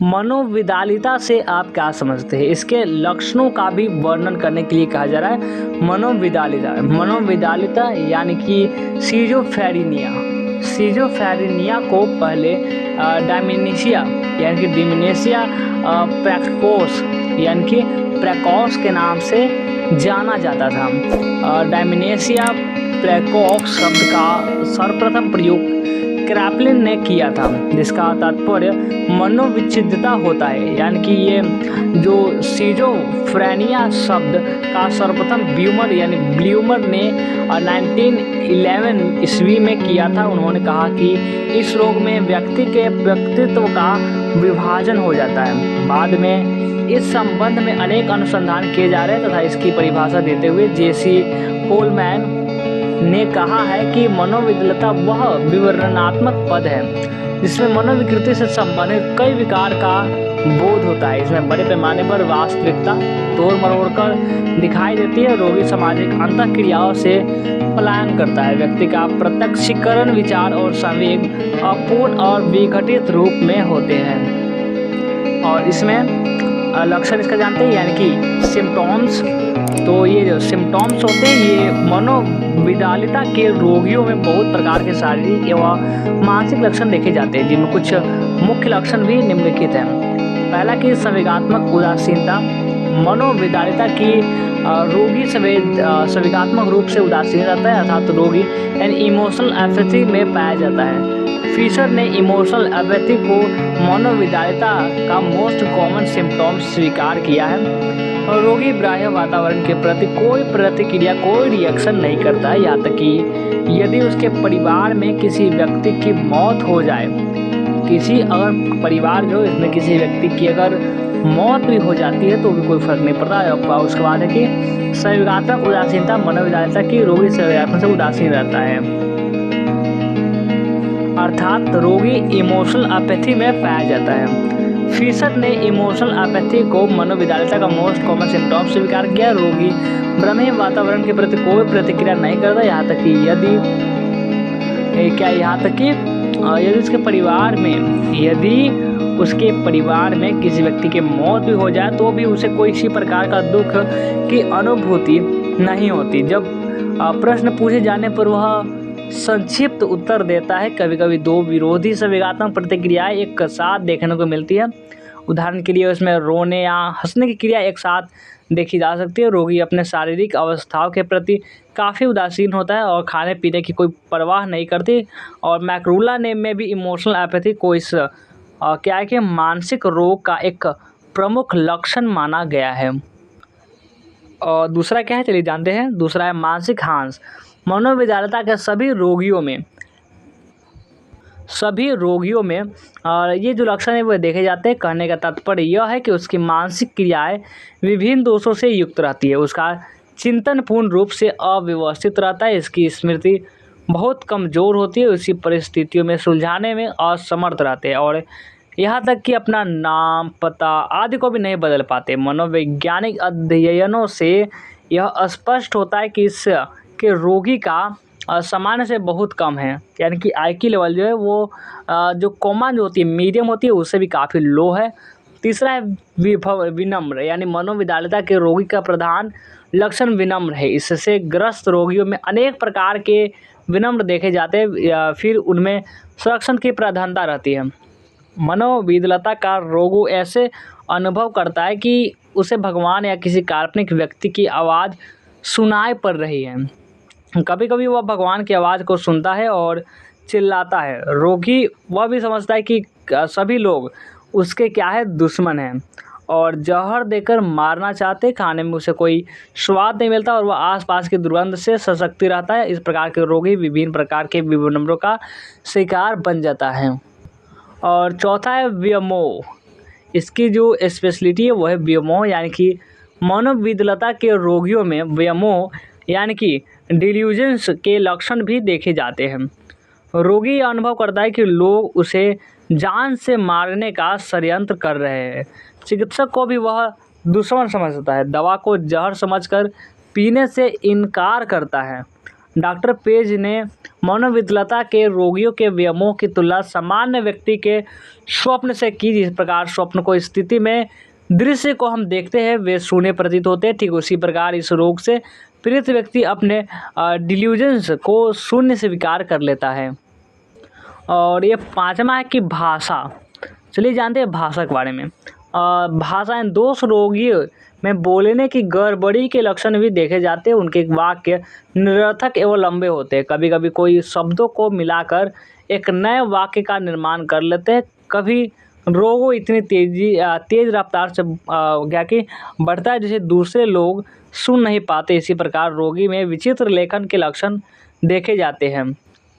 मनोविदालिता से आप क्या समझते हैं? इसके लक्षणों का भी वर्णन करने के लिए कहा जा रहा है मनोविदालिता। मनोविदालिता यानी कि सीजोफ्रेनिया को पहले डायमेंशिया यानी कि डिमेंशिया प्रेकोस यानी कि प्रेकोस के नाम से जाना जाता था। डायमेंशिया प्रेकोस शब्द का सर्वप्रथम प्रयोग क्रैपलिन ने किया था, जिसका तात्पर्य मनोविच्छिन्नता होता है। यानी कि ये जो सीजोफ्रेनिया शब्द का सर्वप्रथम ब्ल्यूमर ने 1911 ईस्वी में किया था। उन्होंने कहा कि इस रोग में व्यक्ति के व्यक्तित्व का विभाजन हो जाता है। बाद में इस संबंध में अनेक अनुसंधान किए जा रहे हैं तथा इसकी परिभाषा देते हुए जेसी कोलमैन ने कहा है कि मनोविकलता वह विवरणात्मक पद है जिसमें मनोविकृति से संबंधित कई विकार का बोध होता है। इसमें बड़े पैमाने पर वास्तविकता तोड़ मरोड़ कर दिखाई देती है। रोगी सामाजिक अंतःक्रियाओं से पलायन करता है। व्यक्ति का प्रत्यक्षीकरण विचार और संवेग अपूर्ण और विघटित रूप में होते हैं। और इसमें लक्षण इसका जानते हैं यानी कि सिम्टॉम्स। तो ये जो सिम्टॉम्स होते हैं ये मनोविदालिता के रोगियों में बहुत प्रकार के शारीरिक एवं मानसिक लक्षण देखे जाते हैं, जिनमें कुछ मुख्य लक्षण भी निम्नलिखित हैं। पहला कि संवेगात्मक उदासीनता। मनोविदालिता की रोगी संवेगात्मक रूप से उदासीन रहता है, अर्थात तो रोगी यानी इमोशनल एपैथी में पाया जाता है। फिशर ने इमोशनल एपैथी को मनोविदालिता का मोस्ट कॉमन सिम्टॉम्स स्वीकार किया है। और रोगी बाह्य वातावरण के प्रति कोई प्रतिक्रिया, कोई रिएक्शन नहीं करता है, यहाँ तक कि यदि उसके परिवार में किसी व्यक्ति की मौत हो जाए, अगर परिवार जो इसमें किसी व्यक्ति की अगर मौत भी हो जाती है तो भी कोई फर्क नहीं पड़ता है। उसके बाद है कि संवेगात्मक उदासीनता। मनोविदालिता की रोगी संवेगात्मक से उदासीन रहता है, अर्थात रोगी इमोशनल एपैथी में पाया जाता है। फिशर ने इमोशनल एपैथी को मनोविदालिता का मोस्ट कॉमन सिम्टॉम स्वीकार किया। रोगी ब्रह्म वातावरण के प्रति कोई प्रतिक्रिया नहीं करता, यहाँ तक कि यदि उसके परिवार में किसी व्यक्ति की मौत भी हो जाए तो भी उसे कोई किसी प्रकार का दुख की अनुभूति नहीं होती। जब प्रश्न पूछे जाने पर वह संक्षिप्त उत्तर देता है। कभी कभी दो विरोधी संवेगात्मक प्रतिक्रियाएं एक साथ देखने को मिलती है। उदाहरण के लिए उसमें रोने या हंसने की क्रिया एक साथ देखी जा सकती है। रोगी अपने शारीरिक अवस्थाओं के प्रति काफ़ी उदासीन होता है और खाने पीने की कोई परवाह नहीं करती। और मैक्रूला ने में भी इमोशनल एपैथी को इस क्या है कि मानसिक रोग का एक प्रमुख लक्षण माना गया है। और दूसरा क्या है चलिए जानते हैं। दूसरा है मानसिक ह्रास। मनोविदालिता के सभी रोगियों में ये जो लक्षण है वो देखे जाते हैं। कहने का तात्पर्य यह है कि उसकी मानसिक क्रियाएं विभिन्न दोषों से युक्त रहती है। उसका चिंतन पूर्ण रूप से अव्यवस्थित रहता है। इसकी स्मृति बहुत कमज़ोर होती है। उसी परिस्थितियों में सुलझाने में असमर्थ रहते हैं और यहाँ तक कि अपना नाम, पता आदि को भी नहीं बदल पाते। मनोवैज्ञानिक अध्ययनों से यह स्पष्ट होता है कि के रोगी का सामान्य से बहुत कम है, यानी कि IQ लेवल जो है वो जो कॉमन जो होती है, मीडियम होती है, उससे भी काफ़ी लो है। तीसरा है विनम्र, यानी मनोविदालिता के रोगी का प्रधान लक्षण विनम्र है। इससे ग्रस्त रोगियों में अनेक प्रकार के विनम्र देखे जाते हैं, फिर उनमें संरक्षण की प्राधान्यता रहती है। मनोविदालिता का रोगी ऐसे अनुभव करता है कि उसे भगवान या किसी काल्पनिक व्यक्ति की आवाज़ सुनाई पड़ रही है। कभी कभी वह भगवान की आवाज़ को सुनता है और चिल्लाता है। रोगी वह भी समझता है कि सभी लोग उसके क्या है दुश्मन हैं और जहर देकर मारना चाहते। खाने में उसे कोई स्वाद नहीं मिलता और वह आसपास की दुर्गंध से सशक्ति रहता है। इस प्रकार के रोगी विभिन्न प्रकार के विनम्रों का शिकार बन जाता है। और चौथा है व्योमोह। इसकी जो स्पेशलिटी है वो है व्योमोह, यानी कि मनोविदालिता के रोगियों में व्योमोह यानी कि डिल्यूजन्स के लक्षण भी देखे जाते हैं। रोगी यह अनुभव करता है कि लोग उसे जान से मारने का षड्यंत्र कर रहे हैं। चिकित्सक को भी वह दुश्मन समझता है। दवा को जहर समझकर पीने से इनकार करता है। डॉक्टर पेज ने मनोविकलता के रोगियों के व्यामोह की तुलना सामान्य व्यक्ति के स्वप्न से की। जिस प्रकार स्वप्न को स्थिति में दृश्य को हम देखते हैं वे शून्य प्रतीत होते हैं, ठीक उसी प्रकार इस रोग से पीड़ित व्यक्ति अपने डिल्यूजन्स को शून्य स्वीकार कर लेता है। और ये पांचवा है कि भाषा। चलिए जानते हैं भाषा के बारे में। भाषा दोष रोगियों में बोलने की गड़बड़ी के लक्षण भी देखे जाते हैं। उनके वाक्य निरर्थक एवं लंबे होते हैं। कभी कभी कोई शब्दों को मिलाकर एक नए वाक्य का निर्माण कर लेते हैं। कभी रोगों इतनी तेज रफ्तार से क्या कि बढ़ता है जिसे दूसरे लोग सुन नहीं पाते। इसी प्रकार रोगी में विचित्र लेखन के लक्षण देखे जाते हैं।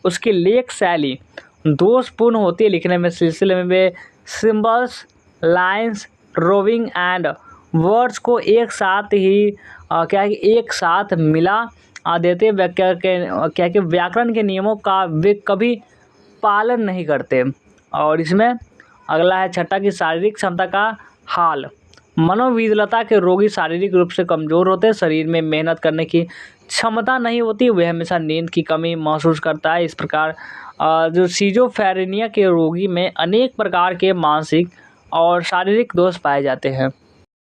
उसकी लेख शैली दोषपूर्ण होती है। लिखने में सिलसिले में वे symbols, lines, roving and words को एक साथ ही एक साथ मिला देते। व्याकरण के नियमों का वे कभी पालन नहीं करते। और इसमें अगला है छठा कि शारीरिक क्षमता का हाल। मनोविकलता के रोगी शारीरिक रूप से कमज़ोर होते हैं। शरीर में मेहनत करने की क्षमता नहीं होती। वह हमेशा नींद की कमी महसूस करता है। इस प्रकार जो सिजोफ्रेनिया के रोगी में अनेक प्रकार के मानसिक और शारीरिक दोष पाए जाते हैं।